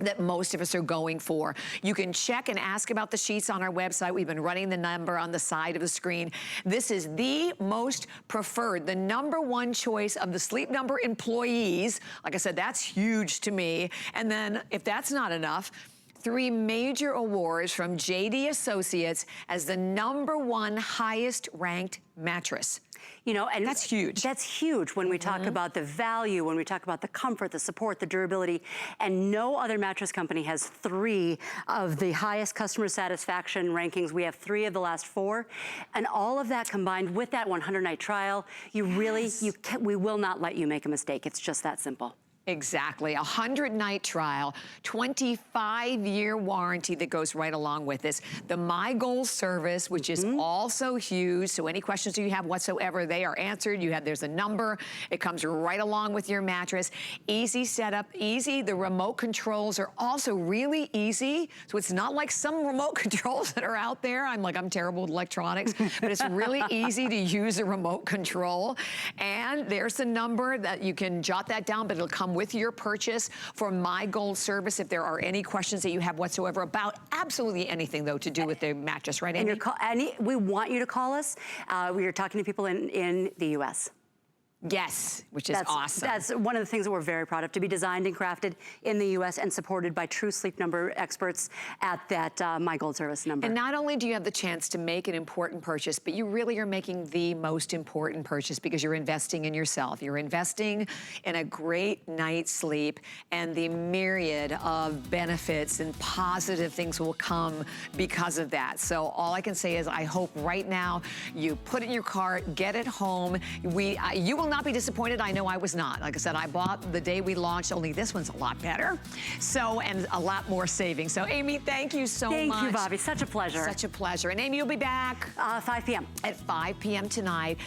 that most of us are going for. You can check and ask about the sheets on our website. We've been running the number on the side of the screen. This is the most preferred, the #1 choice of the Sleep Number employees. Like I said, that's huge to me. And then if that's not enough, 3 major awards from JD Associates as the #1 highest ranked mattress. You know, and that's huge. That's huge when we talk about the value, when we talk about the comfort, the support, the durability, and no other mattress company has 3 of the highest customer satisfaction rankings. We have 3 of the last 4, and all of that combined with that 100-night trial, you really, we will not let you make a mistake. It's just that simple. Exactly, 100-night trial, 25-year warranty that goes right along with this. The My Goals service, which is also huge, so any questions you have whatsoever, they are answered. There's a number, it comes right along with your mattress. Easy setup, easy. The remote controls are also really easy, so it's not like some remote controls that are out there. I'm terrible with electronics, but it's really easy to use a remote control. And there's the number that you can jot that down, but it'll come with your purchase for My Gold service if there are any questions that you have whatsoever about absolutely anything, though, to do with the mattress, right, Amy? And we want you to call us. We are talking to people in the U.S. Yes, which is awesome. That's one of the things that we're very proud of, to be designed and crafted in the U.S. and supported by true Sleep Number experts at that My Gold service number. And not only do you have the chance to make an important purchase, but you really are making the most important purchase because you're investing in yourself. You're investing in a great night's sleep, and the myriad of benefits and positive things will come because of that. So all I can say is I hope right now you put it in your cart, get it home. You will not be disappointed. I know I was not. Like I said, I bought the day we launched, only this one's a lot better. So, and a lot more savings. So Amy, thank you so much. Thank you, Bobby. Such a pleasure. Such a pleasure. And Amy, you'll be back 5 p.m. at 5 p.m. tonight.